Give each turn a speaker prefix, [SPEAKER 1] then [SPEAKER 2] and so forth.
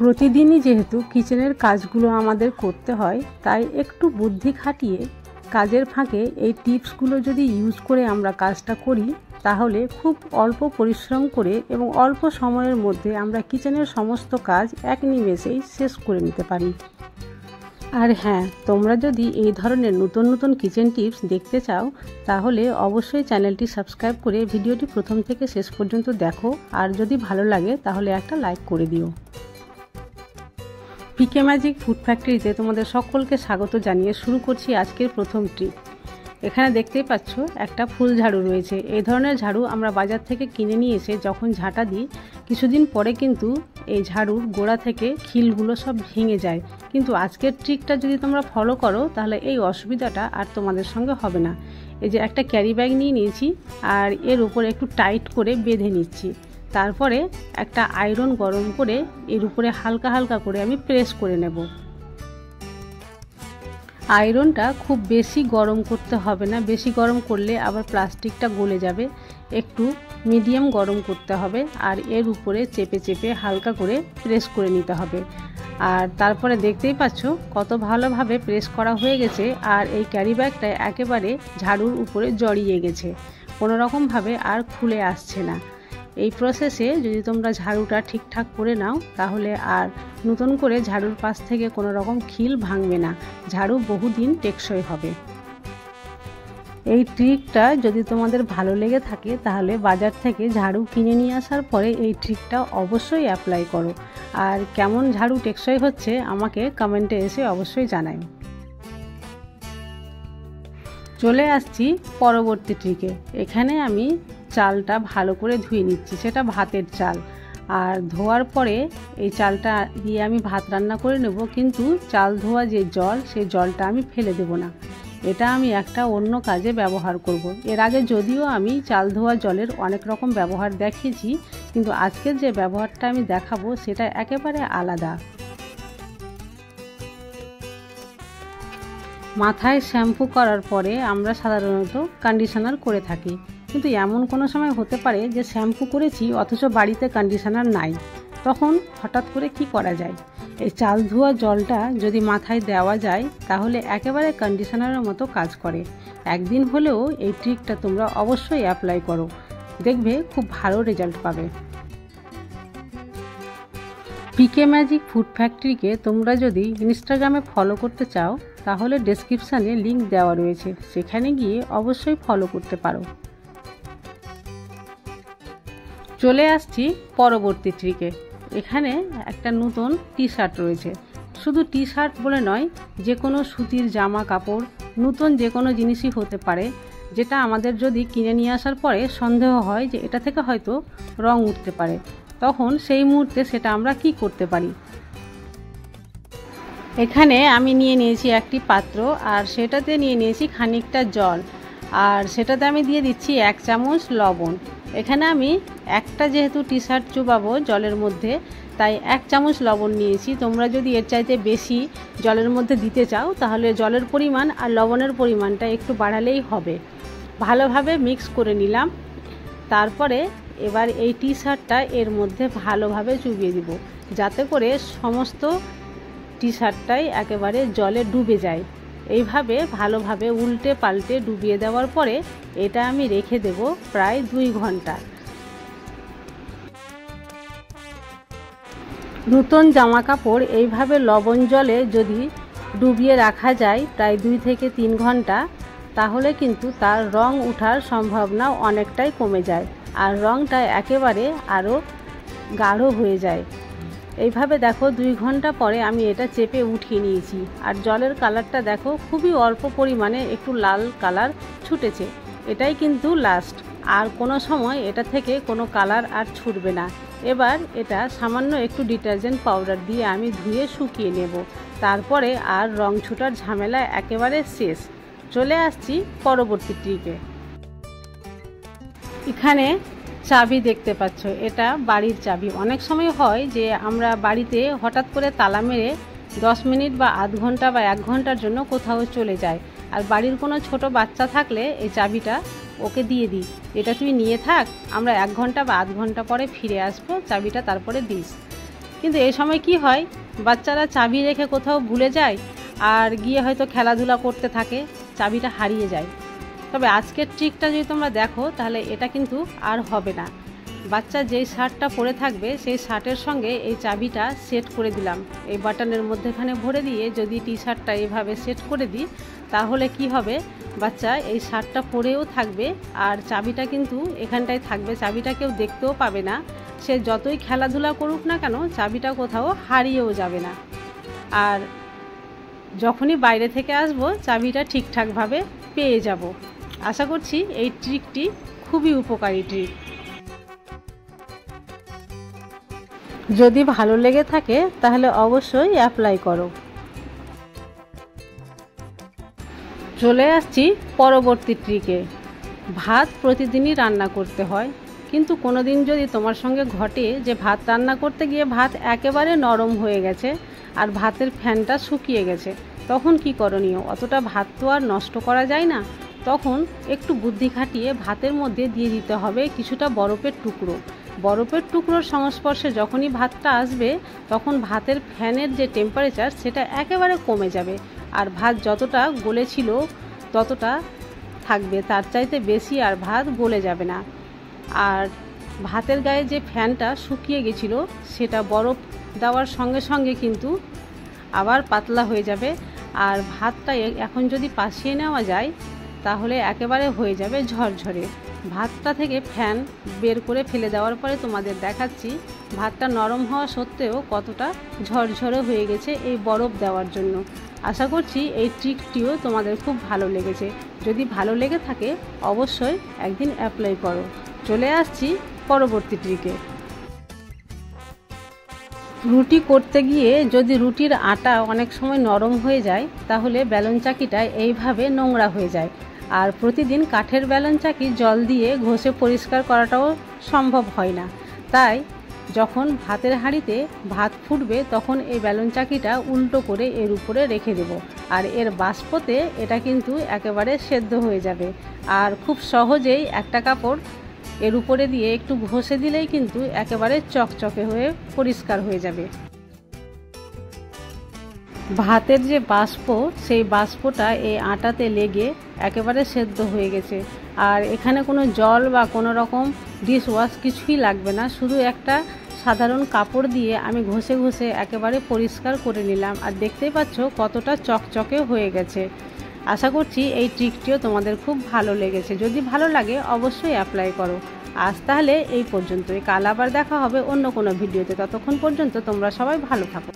[SPEAKER 1] প্রতিদিনই যেহেতু কিচেনের কাজগুলো আমাদের করতে হয়, তাই একটু বুদ্ধি খাটিয়ে কাজের ফাঁকে এই টিপসগুলো যদি ইউজ করে আমরা কাজটা করি, তাহলে খুব অল্প পরিশ্রম করে এবং অল্প সময়ের মধ্যে আমরা কিচেনের সমস্ত কাজ এক নিমেষেই শেষ করে নিতে পারি। আর হ্যাঁ, তোমরা যদি এই ধরনের নতুন নতুন কিচেন টিপস দেখতে চাও, তাহলে অবশ্যই চ্যানেলটি সাবস্ক্রাইব করে ভিডিওটি প্রথম থেকে শেষ পর্যন্ত দেখো, আর যদি ভালো লাগে তাহলে একটা লাইক করে দিও। পিকে ম্যাজিক ফুড ফ্যাক্টরিতে তোমাদের সকলকে স্বাগত জানিয়ে শুরু করছি আজকের প্রথম ট্রিপ। এখানে দেখতেই পাচ্ছ একটা ফুল ঝাড়ু রয়েছে। এই ধরনের ঝাড়ু আমরা বাজার থেকে কিনে নিয়ে এসে যখন ঝাঁটা দিই, কিছুদিন পরে কিন্তু এই ঝাড়ুর গোড়া থেকে খিলগুলো সব ভেঙে যায়। কিন্তু আজকের ট্রিকটা যদি তোমরা ফলো করো, তাহলে এই অসুবিধাটা আর তোমাদের সঙ্গে হবে না। এই যে একটা ক্যারি ব্যাগ নিয়ে নিয়েছি, আর এর উপরে একটু টাইট করে বেঁধে নিচ্ছি। তারপরে একটা আয়রন গরম করে এর উপরে হালকা হালকা করে আমি প্রেস করে নেব। আয়রনটা খুব বেশি গরম করতে হবে না, বেশি গরম করলে আবার প্লাস্টিকটা গলে যাবে। একটু মিডিয়াম গরম করতে হবে, আর এর উপরে চেপে চেপে হালকা করে প্রেস করে নিতে হবে। আর তারপরে দেখতেই পাচ্ছ কত ভালোভাবে প্রেস করা হয়ে গেছে, আর এই ক্যারি ব্যাগটা একেবারে ঝাড়ুর উপরে জড়িয়ে গেছে, কোনো রকমভাবে আর খুলে আসছে না। এই প্রসেসে যদি তোমরা ঝাড়ুটা ঠিকঠাক করে নাও, তাহলে আর নতুন করে ঝাড়ুর পাশ থেকে কোনো রকম খিল ভাঙবে না, ঝাড়ু বহুদিন টেকসই হবে। এই ট্রিকটা যদি তোমাদের ভালো লেগে থাকে, তাহলে বাজার থেকে ঝাড়ু কিনে নিয়ে আসার পরে এই ট্রিকটা অবশ্যই অ্যাপ্লাই করো। আর কেমন ঝাড়ু টেকসই হচ্ছে আমাকে কমেন্টে এসে অবশ্যই জানাই। চলে আসছি পরবর্তী ট্রিকে। এখানে আমি চালটা ভালো করে ধুয়ে নিচ্ছি, সেটা ভাতের চাল। আর ধোয়ার পরে এই চালটা দিয়ে আমি ভাত রান্না করে নেব, কিন্তু চাল ধোয়া যে জল, সেই জলটা আমি ফেলে দেব না। এটা আমি একটা অন্য কাজে ব্যবহার করব। এর আগে যদিও আমি চাল ধোয়া জলের অনেক রকম ব্যবহার দেখিয়েছি, কিন্তু আজকের যে ব্যবহারটা আমি দেখাবো সেটা একেবারে আলাদা। মাথায় শ্যাম্পু করার পরে আমরা সাধারণত কন্ডিশনার করে থাকি, কিন্তু এমন কোনো সময় হতে পারে যে শ্যাম্পু করেছি অথচ বাড়িতে কন্ডিশনার নাই। তখন হঠাৎ করে কি করা যায়? এই চাল ধোয়া জলটা যদি মাথায় দেওয়া যায়, তাহলে একেবারে কন্ডিশনারের মতো কাজ করে। একদিন হলেও এই ট্রিকটা তোমরা অবশ্যই অ্যাপ্লাই করো, দেখবে খুব ভালো রেজাল্ট পাবে। পিকে ম্যাজিক ফুড ফ্যাক্টরিকে তোমরা যদি ইনস্টাগ্রামে ফলো করতে চাও, তাহলে ডেসক্রিপশানে লিংক দেওয়া রয়েছে, সেখানে গিয়ে অবশ্যই ফলো করতে পারো। চলে আসছি পরবর্তী ট্রিকে। এখানে একটা নতুন টি শার্ট রয়েছে। শুধু টি শার্ট বলে নয়, যে কোনো সুতির জামা কাপড়, নতুন যে কোনো জিনিসই হতে পারে, যেটা আমাদের যদি কিনে নিয়ে আসার পরে সন্দেহ হয় যে এটা থেকে হয়তো রং উঠতে পারে, তখন সেই মুহূর্তে সেটা আমরা কি করতে পারি। এখানে আমি নিয়ে নিয়েছি একটি পাত্র, আর সেটাতে নিয়ে নিয়েছি খানিকটা জল, আর সেটাতে আমি দিয়ে দিচ্ছি 1 চামচ লবণ। এখানে আমি একটা যেহেতু টি শার্ট চুবাবো জলের মধ্যে, তাই 1 চামচ লবণ নিয়েছি। তোমরা যদি এর চাইতে বেশি জলের মধ্যে দিতে চাও, তাহলে জলের পরিমাণ আর লবণের পরিমাণটা একটু বাড়ালেই হবে। ভালোভাবে মিক্স করে নিলাম। তারপরে এবার এই টি শার্টটা এর মধ্যে ভালোভাবে চুবিয়ে দিব, যাতে করে সমস্ত টি শার্টটাই একেবারে জলে ডুবে যায়। এইভাবে ভালোভাবে উল্টে পাল্টে ডুবিয়ে দেওয়ার পরে এটা আমি রেখে দেব প্রায় 2 ঘন্টা। নতুন জামা কাপড় এইভাবে লবণ জলে যদি ডুবিয়ে রাখা যায় প্রায় 2 থেকে 3 ঘন্টা, তাহলে কিন্তু তার রং ওঠার সম্ভাবনা অনেকটাই কমে যায়, আর রংটা একেবারে আরও গাঢ় হয়ে যায়। এইভাবে দেখো 2 ঘন্টা পরে আমি এটা চেপে উঠিয়ে নিয়েছি, আর জলের কালারটা দেখো খুবই অল্প পরিমাণে একটু লাল কালার ছুটেছে। এটাই কিন্তু লাস্ট, আর কোনো সময় এটা থেকে কোনো কালার আর ছুটবে না। এবার এটা সামান্য একটু ডিটারজেন্ট পাউডার দিয়ে আমি ধুয়ে শুকিয়ে নেব, তারপরে আর রং ছোটার ঝামেলা একেবারে শেষ। চলে আসছি পরবর্তী ট্রিকে। এখানে চাবি দেখতে পাচ্ছ, এটা বাড়ির চাবি। অনেক সময় হয় যে আমরা বাড়িতে হঠাৎ করে তালা মেরে 10 মিনিট বা আধ ঘন্টা বা 1 ঘন্টার জন্য কোথাও চলে যায়, আর বাড়ির কোনো ছোট বাচ্চা থাকলে এই চাবিটা ওকে দিয়ে দিই, এটা তুই নিয়ে থাক, আমরা 1 ঘন্টা বা আধ ঘন্টা পরে ফিরে আসবো, চাবিটা তারপরে দিস। কিন্তু এই সময় কি হয়, বাচ্চারা চাবি রেখে কোথাও ভুলে যায় আর গিয়ে হয়তো খেলাধুলা করতে থাকে, চাবিটা হারিয়ে যায়। তবে আজকের ট্রিকটা যদি তোমরা দেখো তাহলে এটা কিন্তু আর হবে না। বাচ্চা যেই শার্টটা পরে থাকবে সেই শার্টের সঙ্গে এই চাবিটা সেট করে দিলাম, এই বাটনের মধ্যেখানে ভরে দিয়ে যদি টি শার্টটা এইভাবে সেট করে দিই তাহলে কি হবে, বাচ্চা এই শার্টটা পরেও থাকবে আর চাবিটা কিন্তু এখানটায় থাকবে, চাবিটা কেউ দেখতেও পাবে না। সে যতই খেলাধুলা করুক না কেন চাবিটা কোথাও হারিয়েও যাবে না। আর যখনই বাইরে থেকে আসবো চাবিটা ঠিকঠাকভাবে পেয়ে যাব। আশা করছি এই ট্রিকটি খুবই উপকারী ট্রিক। যদি ভালো লেগে থাকে তাহলে অবশ্যই অ্যাপ্লাই করো। চলে আসছি পরবর্তী ট্রিকে। ভাত প্রতিদিনই রান্না করতে হয়, কিন্তু কোনো দিন যদি তোমার সঙ্গে ঘটে যে ভাত রান্না করতে গিয়ে ভাত একেবারে নরম হয়ে গেছে আর ভাতের ফ্যানটা শুকিয়ে গেছে, তখন কি করণীয়? অতটা ভাত তো আর নষ্ট করা যায় না। তখন একটু বুদ্ধি খাটিয়ে ভাতের মধ্যে দিয়ে দিতে হবে কিছুটা বরফের টুকরো। বরফের টুকরোর সংস্পর্শে যখনই ভাতটা আসবে তখন ভাতের ফ্যানের যে টেম্পারেচার সেটা একেবারে কমে যাবে আর ভাত যতটা গলেছিল ততটা থাকবে, তার চাইতে বেশি আর ভাত গলে যাবে না। আর ভাতের গায়ে যে ফ্যানটা শুকিয়ে গেছিলো সেটা বরফ দেওয়ার সঙ্গে সঙ্গে কিন্তু আবার পাতলা হয়ে যাবে। আর ভাতটা এখন যদি পাশিয়ে নেওয়া যায় তাহলে একেবারে হয়ে যাবে ঝরঝরে। ভাতটা থেকে ফ্যান বের করে ফেলে দেওয়ার পরে তোমাদের দেখাচ্ছি ভাতটা নরম হওয়া সত্ত্বেও কতটা ঝরঝরে হয়ে গেছে এই বরফ দেওয়ার জন্য। আশা করছি এই ট্রিকটিও তোমাদের খুব ভালো লেগেছে। যদি ভালো লেগে থাকে অবশ্যই একদিন অ্যাপ্লাই করো। চলে আসছি পরবর্তী ট্রিকে। রুটি করতে গিয়ে যদি রুটির আটা অনেক সময় নরম হয়ে যায় তাহলে বেলন চাকিটা এইভাবে নোংরা হয়ে যায়। আর প্রতিদিন কাঠের বেলন চাকি জল দিয়ে ঘষে পরিষ্কার করাটাও সম্ভব হয় না। তাই যখন ভাতের হাঁড়িতে ভাত ফুটবে তখন এই বেলন চাকিটা উল্টো করে এর উপরে রেখে দেব, আর এর বাষ্পতে এটা কিন্তু একেবারে সেদ্ধ হয়ে যাবে। আর খুব সহজেই একটা কাপড় এর উপরে দিয়ে একটু ঘষে দিলেই কিন্তু একেবারে চকচকে হয়ে পরিষ্কার হয়ে যাবে। ভাতের যে বাষ্প সেই বাষ্পটা এই আটাতে লেগে একেবারে সেদ্ধ হয়ে গেছে। আর এখানে কোনো জল বা কোনো রকম ডিশ ওয়াশ কিছুই লাগবে না, শুধু একটা সাধারণ কাপড় দিয়ে আমি ঘষে ঘষে একেবারে পরিষ্কার করে নিলাম। আর দেখতেই পাচ্ছ কতটা চকচকে হয়ে গেছে। আশা করছি এই ট্রিকটিও তোমাদের খুব ভালো লেগেছে। যদি ভালো লাগে অবশ্যই অ্যাপ্লাই করো। আজ তাহলে এই পর্যন্তই, কাল আবার দেখা হবে অন্য কোনো ভিডিওতে। ততক্ষণ পর্যন্ত তোমরা সবাই ভালো থাকো।